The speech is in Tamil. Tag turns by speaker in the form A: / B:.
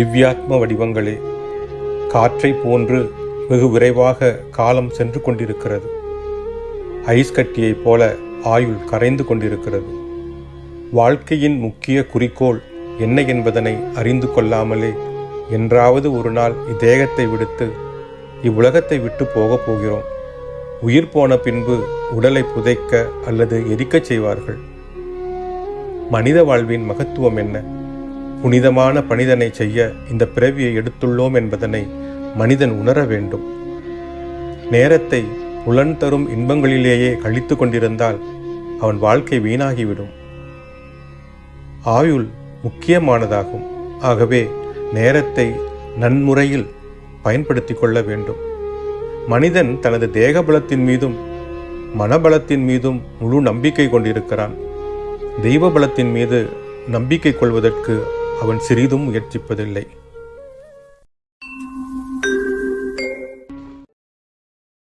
A: திவ்யாத்ம வடிவங்களே, காற்றை போன்று வெகு விரைவாக காலம் சென்று கொண்டிருக்கிறது. ஐஸ் கட்டியைப் போல ஆயுள் கரைந்து கொண்டிருக்கிறது. வாழ்க்கையின் முக்கிய குறிக்கோள் என்ன என்பதனை அறிந்து கொள்ளாமலே என்றாவது ஒரு நாள் இத்தேகத்தை விடுத்து இவ்வுலகத்தை விட்டு போகப் போகிறோம். உயிர் போன பின்பு உடலை புதைக்க அல்லது எரிக்கச் செய்வார்கள். மனித வாழ்வின் மகத்துவம் என்ன? புனிதமான பணிதனை செய்ய இந்த பிறவியை எடுத்துள்ளோம் என்பதனை மனிதன் உணர வேண்டும். நேரத்தை புலன் தரும் இன்பங்களிலேயே கழித்து கொண்டிருந்தால் அவன் வாழ்க்கை வீணாகிவிடும். ஆயுள் முக்கியமானதாகும். ஆகவே நேரத்தை நன்முறையில் பயன்படுத்தி கொள்ள வேண்டும். மனிதன் தனது தேகபலத்தின் மீதும் மனபலத்தின் மீதும் முழு நம்பிக்கை கொண்டிருக்கிறான். தெய்வ பலத்தின் மீது நம்பிக்கை கொள்வதற்கு அவன் சிறிதும் முயற்சிப்பதில்லை.